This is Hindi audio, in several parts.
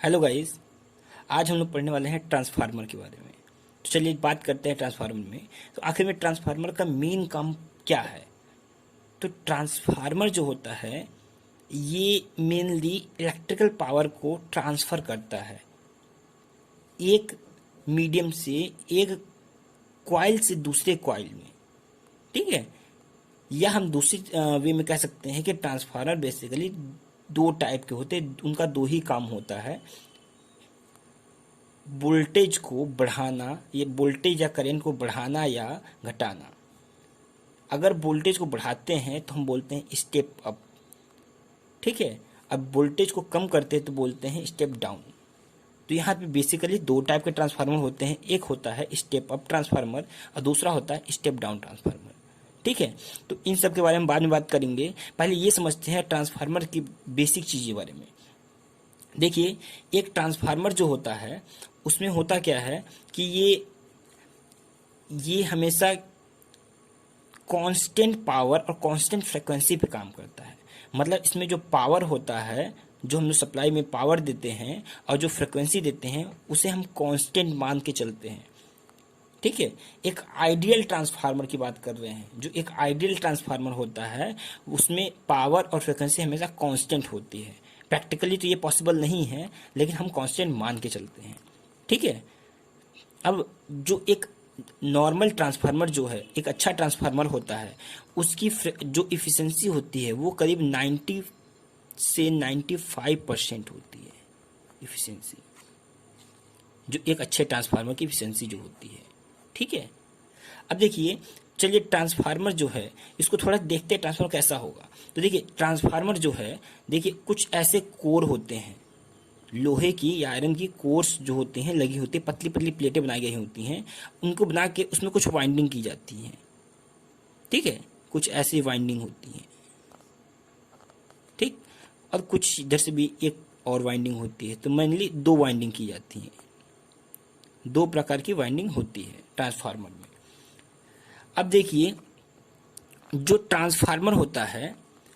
Hello guys. आज हम लोग पढ़ने वाले हैं ट्रांसफार्मर के बारे में। तो चलिए बात करते हैं ट्रांसफार्मर में। तो आखिर में ट्रांसफार्मर का मेन काम क्या है? तो ट्रांसफार्मर जो होता है ये मेनली इलेक्ट्रिकल पावर को ट्रांसफ़र करता है एक मीडियम से एक कॉइल से दूसरे कॉइल में। ठीक है, या हम दूसरी वे में कह सकते हैं कि ट्रांसफार्मर बेसिकली दो टाइप के होते हैं। उनका दो ही काम होता है, वोल्टेज को बढ़ाना, ये वोल्टेज या करंट को बढ़ाना या घटाना। अगर वोल्टेज को बढ़ाते हैं तो हम बोलते हैं स्टेप अप। ठीक है, अब वोल्टेज को कम करते हैं तो बोलते हैं स्टेप डाउन। तो यहाँ पे बेसिकली दो टाइप के ट्रांसफार्मर होते हैं, एक होता है स्टेप अप ट्रांसफार्मर और दूसरा होता है स्टेप डाउन ट्रांसफार्मर। ठीक है, तो इन सब के बारे में बाद में बात करेंगे। पहले ये समझते हैं ट्रांसफार्मर की बेसिक चीज़ के बारे में। देखिए, एक ट्रांसफार्मर जो होता है उसमें होता क्या है कि ये हमेशा कांस्टेंट पावर और कांस्टेंट फ्रीक्वेंसी पे काम करता है। मतलब इसमें जो पावर होता है, जो हम लोग सप्लाई में पावर देते हैं और जो फ्रीक्वेंसी देते हैं उसे हम कांस्टेंट मान के चलते हैं। ठीक है, एक आइडियल ट्रांसफार्मर की बात कर रहे हैं। जो एक आइडियल ट्रांसफार्मर होता है उसमें पावर और फ्रीक्वेंसी हमेशा कांस्टेंट होती है। प्रैक्टिकली तो ये पॉसिबल नहीं है, लेकिन हम कांस्टेंट मान के चलते हैं। ठीक है, अब जो एक नॉर्मल ट्रांसफार्मर जो है, एक अच्छा ट्रांसफार्मर होता है, उसकी जो इफिशिएंसी होती है वो करीब 90 से 95% होती है इफिशिएंसी, जो एक अच्छे ट्रांसफार्मर की इफिशिएंसी जो होती है। ठीक है, अब देखिए, चलिए ट्रांसफार्मर जो है इसको थोड़ा देखते हैं ट्रांसफार्मर कैसा होगा। तो देखिए, ट्रांसफार्मर जो है, देखिए कुछ ऐसे कोर होते हैं, लोहे की या आयरन की कोर्स जो होते हैं लगी होती है, पतली पतली प्लेटें बनाई गई होती हैं, उनको बना के उसमें कुछ वाइंडिंग की जाती है। ठीक है, कुछ ऐसी वाइंडिंग होती है। ठीक, और कुछ इधर से भी एक और वाइंडिंग होती है। तो मेनली दो वाइंडिंग की जाती हैं, दो प्रकार की वाइंडिंग होती है ट्रांसफार्मर में। अब देखिए, जो ट्रांसफार्मर होता है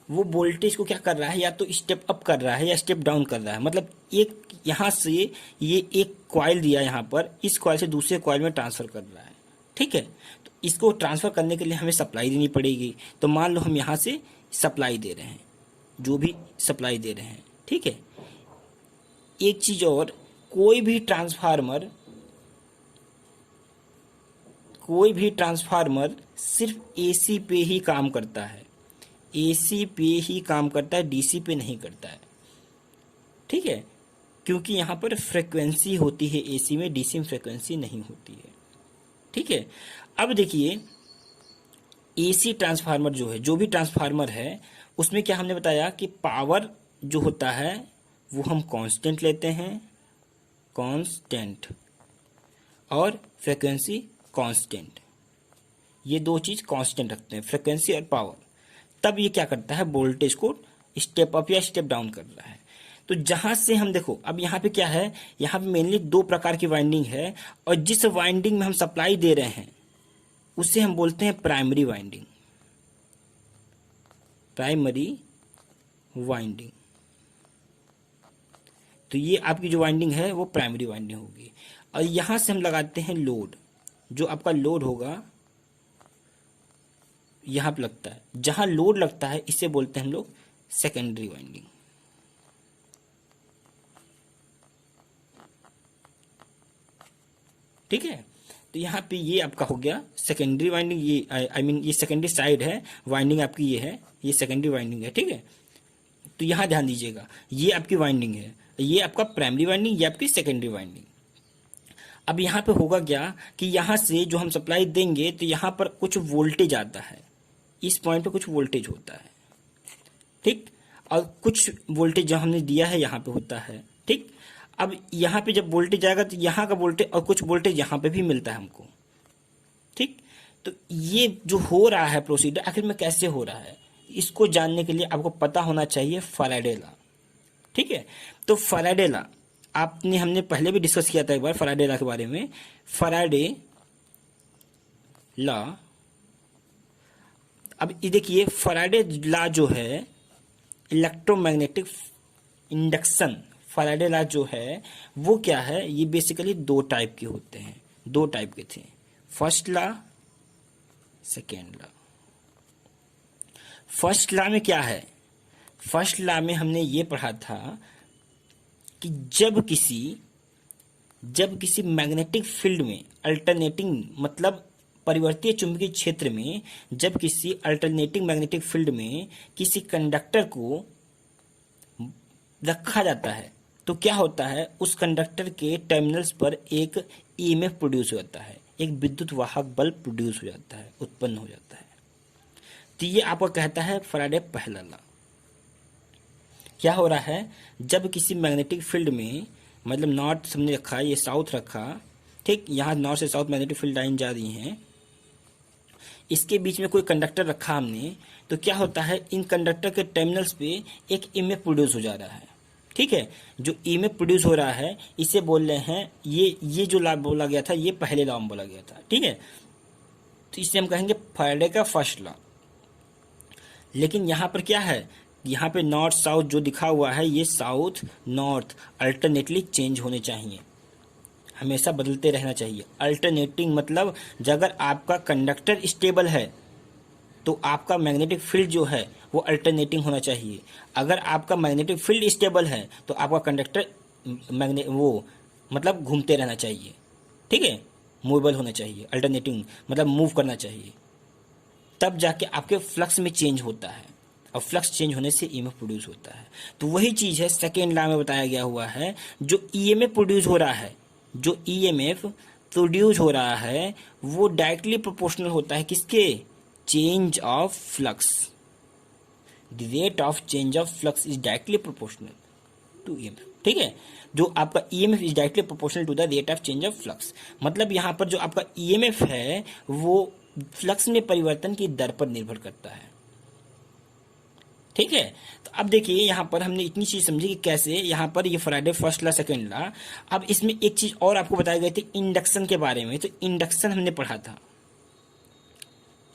वो वोल्टेज को क्या कर रहा है, या तो स्टेप अप कर रहा है या स्टेप डाउन कर रहा है। मतलब एक यहाँ से ये एक कॉइल दिया यहाँ पर, इस कॉइल से दूसरे कॉइल में ट्रांसफर कर रहा है। ठीक है, तो इसको ट्रांसफर करने के लिए हमें सप्लाई देनी पड़ेगी। तो मान लो हम यहाँ से सप्लाई दे रहे हैं, जो भी सप्लाई दे रहे हैं। ठीक है, एक चीज और, कोई भी ट्रांसफार्मर सिर्फ एसी पे ही काम करता है। एसी पे ही काम करता है, डीसी पे नहीं करता है। ठीक है, क्योंकि यहाँ पर फ्रीक्वेंसी होती है एसी में, डीसी में फ्रीक्वेंसी नहीं होती है। ठीक है, अब देखिए, एसी ट्रांसफार्मर जो है, जो भी ट्रांसफार्मर है, उसमें क्या हमने बताया कि पावर जो होता है वो हम कांस्टेंट लेते हैं, कांस्टेंट, और फ्रीक्वेंसी कांस्टेंट। ये दो चीज कांस्टेंट रखते हैं, फ्रीक्वेंसी और पावर। तब ये क्या करता है, वोल्टेज को स्टेप अप या स्टेप डाउन कर रहा है। तो जहां से हम देखो, अब यहाँ पे क्या है, यहाँ पे मेनली दो प्रकार की वाइंडिंग है, और जिस वाइंडिंग में हम सप्लाई दे रहे हैं उसे हम बोलते हैं प्राइमरी वाइंडिंग। प्राइमरी वाइंडिंग, तो ये आपकी जो वाइंडिंग है वो प्राइमरी वाइंडिंग होगी। और यहां से हम लगाते हैं लोड, जो आपका लोड होगा यहां पे लगता है। जहां लोड लगता है इसे बोलते हैं हम लोग सेकेंडरी वाइंडिंग। ठीक है, तो यहाँ पे ये आपका हो गया सेकेंडरी वाइंडिंग। ये आई मीन ये सेकेंडरी साइड है, वाइंडिंग आपकी ये है, ये सेकेंडरी वाइंडिंग है। ठीक है, तो यहाँ ध्यान दीजिएगा, ये आपकी वाइंडिंग है, ये आपका प्राइमरी वाइंडिंग, ये आपकी सेकेंडरी वाइंडिंग। अब यहाँ पे होगा क्या कि यहाँ से जो हम सप्लाई देंगे तो यहाँ पर कुछ वोल्टेज आता है, इस पॉइंट पे कुछ वोल्टेज होता है। ठीक, और कुछ वोल्टेज जो हमने दिया है यहाँ पे होता है। ठीक, अब यहाँ पे जब वोल्टेज आएगा तो यहाँ का वोल्टेज और कुछ वोल्टेज यहाँ पे भी मिलता है हमको। ठीक, तो ये जो हो रहा है प्रोसीजर आखिर में कैसे हो रहा है, इसको जानने के लिए आपको पता होना चाहिए फैराडे लॉ। ठीक है, तो फैराडे लॉ हमने पहले भी डिस्कस किया था एक बार फैराडे लॉ के बारे में। फैराडे लॉ, अब ये देखिए, फैराडे लॉ जो है इलेक्ट्रोमैग्नेटिक इंडक्शन फैराडे लॉ जो है वो क्या है, ये बेसिकली दो टाइप के होते हैं, दो टाइप के थे, first law, second law. First law में क्या है, फर्स्ट लॉ में हमने ये पढ़ा था कि जब किसी मैग्नेटिक फील्ड में अल्टरनेटिंग मतलब परिवर्तीय चुंबकीय क्षेत्र में जब किसी अल्टरनेटिंग मैग्नेटिक फील्ड में किसी कंडक्टर को रखा जाता है तो क्या होता है, उस कंडक्टर के टर्मिनल्स पर एक ईएमएफ प्रोड्यूस हो जाता है, एक विद्युत वाहक बल प्रोड्यूस हो जाता है, उत्पन्न हो जाता है। तो ये आपका कहता है फैराडे पहला लॉ। क्या हो रहा है, जब किसी मैग्नेटिक फील्ड में मतलब नॉर्थ हमने रखा, ये साउथ रखा, ठीक, यहाँ नॉर्थ से साउथ मैग्नेटिक फील्ड लाइन जा रही हैं, इसके बीच में कोई कंडक्टर रखा हमने, तो क्या होता है, इन कंडक्टर के टर्मिनल्स पे एक ईएमएफ प्रोड्यूस हो जा रहा है। ठीक है, जो ईएमएफ प्रोड्यूस हो रहा है इसे बोल रहे हैं, ये जो लॉ बोला गया था ये पहले लॉ में बोला गया था। ठीक है, तो इसे हम कहेंगे फैराडे का फर्स्ट लॉ। लेकिन यहाँ पर क्या है, यहाँ पे नॉर्थ साउथ जो दिखा हुआ है ये साउथ नॉर्थ अल्टरनेटली चेंज होने चाहिए, हमेशा बदलते रहना चाहिए। अल्टरनेटिंग मतलब अगर आपका कंडक्टर स्टेबल है तो आपका मैग्नेटिक फील्ड जो है वो अल्टरनेटिंग होना चाहिए। अगर आपका मैग्नेटिक फील्ड स्टेबल है तो आपका कंडक्टर मतलब घूमते रहना चाहिए। ठीक है, मूवेबल होना चाहिए, अल्टरनेटिंग मतलब मूव करना चाहिए, तब जाके आपके फ्लक्स में चेंज होता है, और फ्लक्स चेंज होने से ईएमएफ प्रोड्यूस होता है। तो वही चीज़ है सेकेंड लॉ में बताया गया हुआ है, जो ईएमएफ प्रोड्यूस हो रहा है, जो ईएमएफ प्रोड्यूस हो रहा है वो डायरेक्टली प्रोपोर्शनल होता है किसके, change of flux. The rate of change of flux is directly proportional to EMF. ठीक है, जो आपका EMF is directly proportional to the rate of change of flux, मतलब यहाँ पर जो आपका ईएमएफ है वो फ्लक्स में परिवर्तन की दर पर निर्भर करता है। ठीक है, तो अब देखिए यहाँ पर हमने इतनी चीज समझी कि कैसे यहाँ पर ये Faraday first law second law. अब इसमें एक चीज और आपको बताई गई थी इंडक्शन के बारे में, तो इंडक्शन हमने पढ़ा था।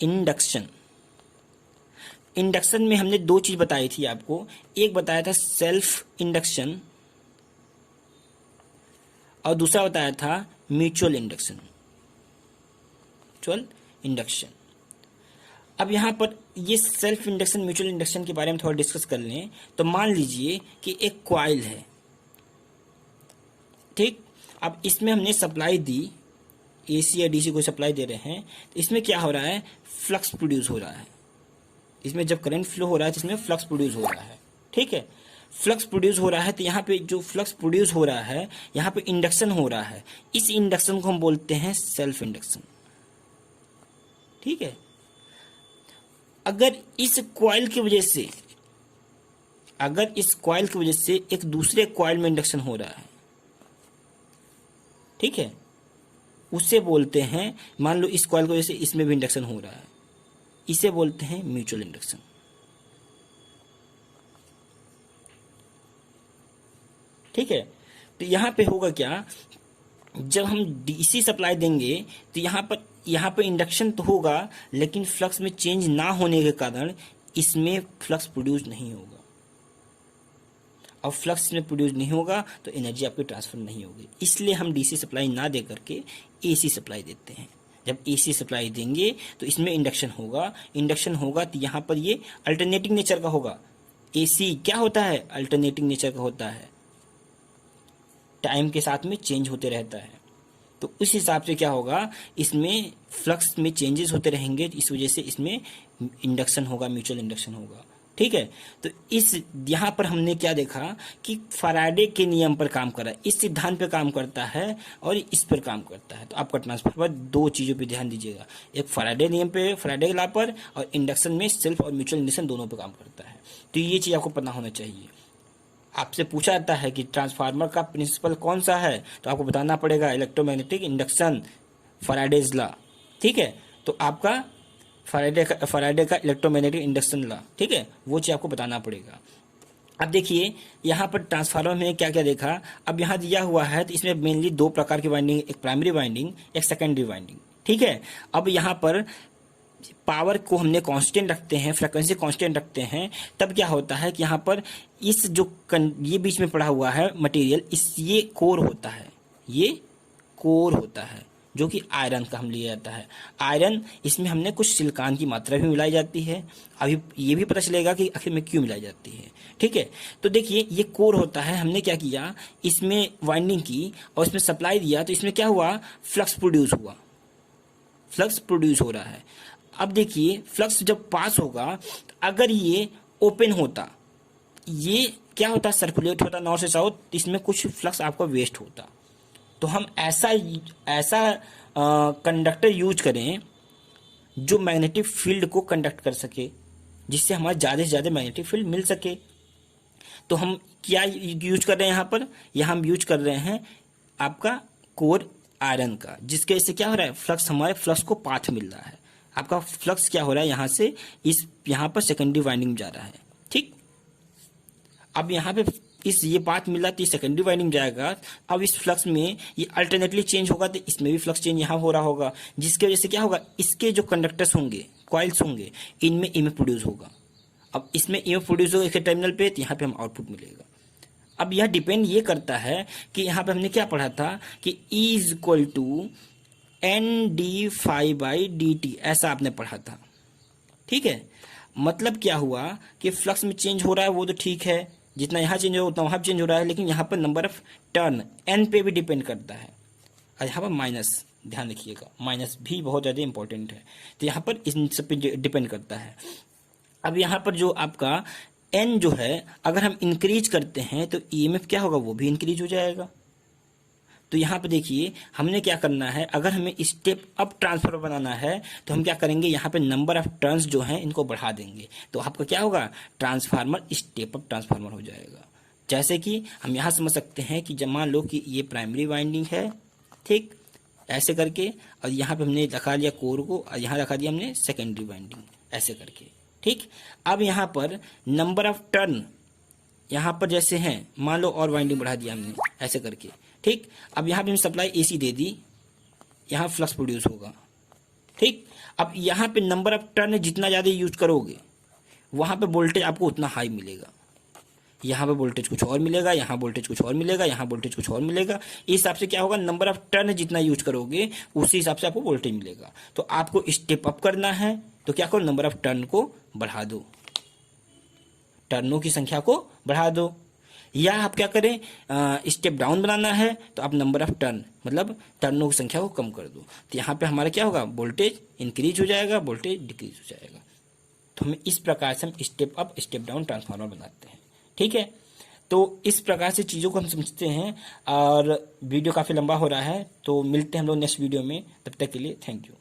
इंडक्शन में हमने दो चीज बताई थी आपको, एक बताया था सेल्फ इंडक्शन और दूसरा बताया था म्यूचुअल इंडक्शन। अब यहाँ पर ये सेल्फ इंडक्शन म्यूचुअल इंडक्शन के बारे में थोड़ा डिस्कस कर लें। तो मान लीजिए कि एक कॉइल है, ठीक, अब इसमें हमने सप्लाई दी, एसी या डीसी को सप्लाई दे रहे हैं, तो इसमें क्या हो रहा है, फ्लक्स प्रोड्यूस हो रहा है। इसमें जब करंट फ्लो हो रहा है तो इसमें फ्लक्स प्रोड्यूस हो रहा है। ठीक है, फ्लक्स प्रोड्यूस हो रहा है, तो यहाँ पे जो फ्लक्स प्रोड्यूस हो रहा है यहाँ पे इंडक्शन हो रहा है, इस इंडक्शन को हम बोलते हैं सेल्फ इंडक्शन। ठीक है, अगर इस कॉइल की वजह से एक दूसरे कॉइल में इंडक्शन हो रहा है, ठीक है, उसे बोलते हैं, मान लो इस कॉइल की वजह से इसमें भी इंडक्शन हो रहा है, इसे बोलते हैं म्यूचुअल इंडक्शन। ठीक है, तो यहां पे होगा क्या, जब हम डीसी सप्लाई देंगे तो यहाँ पर इंडक्शन तो होगा, लेकिन फ्लक्स में चेंज ना होने के कारण इसमें फ्लक्स प्रोड्यूस नहीं होगा, और फ्लक्स में प्रोड्यूस नहीं होगा तो एनर्जी आपकी ट्रांसफर नहीं होगी। इसलिए हम डीसी सप्लाई ना दे करके एसी सप्लाई देते हैं। जब एसी सप्लाई देंगे तो इसमें इंडक्शन होगा तो यहाँ पर ये अल्टरनेटिंग नेचर का होगा। एसी क्या होता है, अल्टरनेटिंग नेचर का होता है, टाइम के साथ में चेंज होते रहता है। तो उस हिसाब से क्या होगा, इसमें फ्लक्स में चेंजेस होते रहेंगे, इस वजह से इसमें इंडक्शन होगा, म्यूचुअल इंडक्शन होगा। ठीक है, तो इस यहाँ पर हमने क्या देखा कि फैराडे के नियम पर काम कर रहा है, इस सिद्धांत पे काम करता है और इस पर काम करता है। तो आपका ट्रांसफार्मर दो चीज़ों पे ध्यान दीजिएगा, एक फैराडे नियम पे, फैराडे के लॉ पर, और इंडक्शन में सेल्फ और म्यूचुअल इंडक्शन दोनों पे काम करता है। तो ये चीज़ आपको पता होना चाहिए। आपसे पूछा जाता है कि ट्रांसफार्मर का प्रिंसिपल कौन सा है, तो आपको बताना पड़ेगा इलेक्ट्रोमैग्नेटिक इंडक्शन, फैराडेज लॉ। ठीक है, तो आपका फैराडे का इलेक्ट्रोमैग्नेटिक इंडक्शन लॉ, ठीक है, वो चीज़ आपको बताना पड़ेगा। अब देखिए यहाँ पर ट्रांसफार्मर में क्या क्या देखा। अब यहाँ दिया हुआ है तो इसमें मेनली दो प्रकार की वाइंडिंग, एक प्राइमरी वाइंडिंग, एक सेकेंडरी वाइंडिंग। ठीक है, अब यहाँ पर पावर को हमने कांस्टेंट रखते हैं, फ्रीक्वेंसी कांस्टेंट रखते हैं, तब क्या होता है कि यहाँ पर इस जो ये बीच में पड़ा हुआ है मटेरियल, ये कोर होता है, ये कोर होता है जो कि आयरन का हम लिया जाता है। आयरन, इसमें हमने कुछ सिलिकॉन की मात्रा भी मिलाई जाती है। अभी ये भी पता चलेगा कि आखिर में क्यों मिलाई जाती है। ठीक है, तो देखिए ये कोर होता है। हमने क्या किया, इसमें वाइंडिंग की और इसमें सप्लाई दिया, तो इसमें क्या हुआ, फ्लक्स प्रोड्यूस हुआ, फ्लक्स प्रोड्यूस हो रहा है। अब देखिए फ्लक्स जब पास होगा, तो अगर ये ओपन होता, ये क्या होता, सर्कुलेट होता नॉर्थ से साउथ, इसमें कुछ फ्लक्स आपका वेस्ट होता। तो हम ऐसा कंडक्टर यूज करें जो मैग्नेटिक फील्ड को कंडक्ट कर सके, जिससे हमारा ज़्यादा से ज़्यादा मैग्नेटिक फील्ड मिल सके। तो हम क्या यूज कर रहे हैं यहाँ हम यूज कर रहे हैं आपका कोर आयरन का, जिसके वजह से क्या हो रहा है, फ्लक्स, हमारे फ्लक्स को पाथ मिल रहा है। आपका फ्लक्स क्या हो रहा है, यहाँ से यहाँ पर सेकेंडरी वाइंडिंग जा रहा है। ठीक, अब यहाँ पे ये पाथ मिल रहा है, तो सेकेंडरी वाइंडिंग जाएगा। अब इस फ्लक्स में ये अल्टरनेटली चेंज होगा, तो इसमें भी फ्लक्स चेंज यहाँ हो रहा होगा, जिसकी वजह से क्या होगा, इसके जो कंडक्टर्स होंगे, कॉइल्स होंगे, इनमें ईएमएफ प्रोड्यूस होगा। अब इसमें ईएमएफ प्रोड्यूस होगा इसके टर्मिनल पे, तो यहाँ पे हम आउटपुट मिलेगा। अब यह डिपेंड ये करता है कि यहाँ पे हमने क्या पढ़ा था कि E is equal to NdΦ/dt, ऐसा आपने पढ़ा था। ठीक है, मतलब क्या हुआ कि फ्लक्स में चेंज हो रहा है, वो तो ठीक है, जितना यहाँ चेंज हो उतना वहाँ चेंज हो रहा है, लेकिन यहाँ पर नंबर ऑफ टर्न N पे भी डिपेंड करता है। और यहाँ पर माइनस, ध्यान रखिएगा, माइनस भी बहुत ज़्यादा इंपॉर्टेंट है। तो यहाँ पर इन सब पे डिपेंड करता है। अब यहाँ पर जो आपका N जो है, अगर हम इंक्रीज करते हैं तो EMF क्या होगा, वो भी इंक्रीज हो जाएगा। तो यहाँ पे देखिए हमने क्या करना है, अगर हमें स्टेप अप ट्रांसफार्मर बनाना है तो हम क्या करेंगे, यहाँ पे नंबर ऑफ टर्न्स जो हैं इनको बढ़ा देंगे, तो आपका क्या होगा, ट्रांसफार्मर स्टेप अप ट्रांसफार्मर हो जाएगा। जैसे कि हम यहाँ समझ सकते हैं कि जब मान लो कि ये प्राइमरी वाइंडिंग है, ठीक, ऐसे करके, और यहाँ पे हमने रखा लिया कोर को, और यहाँ रखा दिया हमने सेकेंडरी वाइंडिंग, ऐसे करके। ठीक, अब यहाँ पर नंबर ऑफ टर्न यहाँ पर जैसे हैं, मान लो और वाइंडिंग बढ़ा दिया हमने ऐसे करके। ठीक, अब यहाँ पे हमने सप्लाई AC दे दी, यहाँ फ्लक्स प्रोड्यूस होगा। ठीक, अब यहाँ पे नंबर ऑफ टर्न जितना ज़्यादा यूज करोगे, वहाँ पे वोल्टेज आपको उतना हाई मिलेगा। यहाँ पे वोल्टेज कुछ और मिलेगा, यहाँ वोल्टेज कुछ और मिलेगा, यहाँ वोल्टेज कुछ और मिलेगा। इस हिसाब से क्या होगा, नंबर ऑफ टर्न जितना यूज करोगे उसी हिसाब से आपको वोल्टेज मिलेगा। तो आपको स्टेप अप करना है तो क्या करो, नंबर ऑफ टर्न को बढ़ा दो, टर्नों की संख्या को बढ़ा दो। या आप क्या करें, स्टेप डाउन बनाना है तो आप नंबर ऑफ टर्न, मतलब टर्नों की संख्या को कम कर दो। तो यहाँ पे हमारा क्या होगा, वोल्टेज इंक्रीज हो जाएगा, वोल्टेज डिक्रीज हो जाएगा। तो हमें इस प्रकार से हम step up step down transformer बनाते हैं। ठीक है, तो इस प्रकार से चीज़ों को हम समझते हैं। और वीडियो काफ़ी लंबा हो रहा है, तो मिलते हैं हम लोग नेक्स्ट वीडियो में। तब तक के लिए थैंक यू।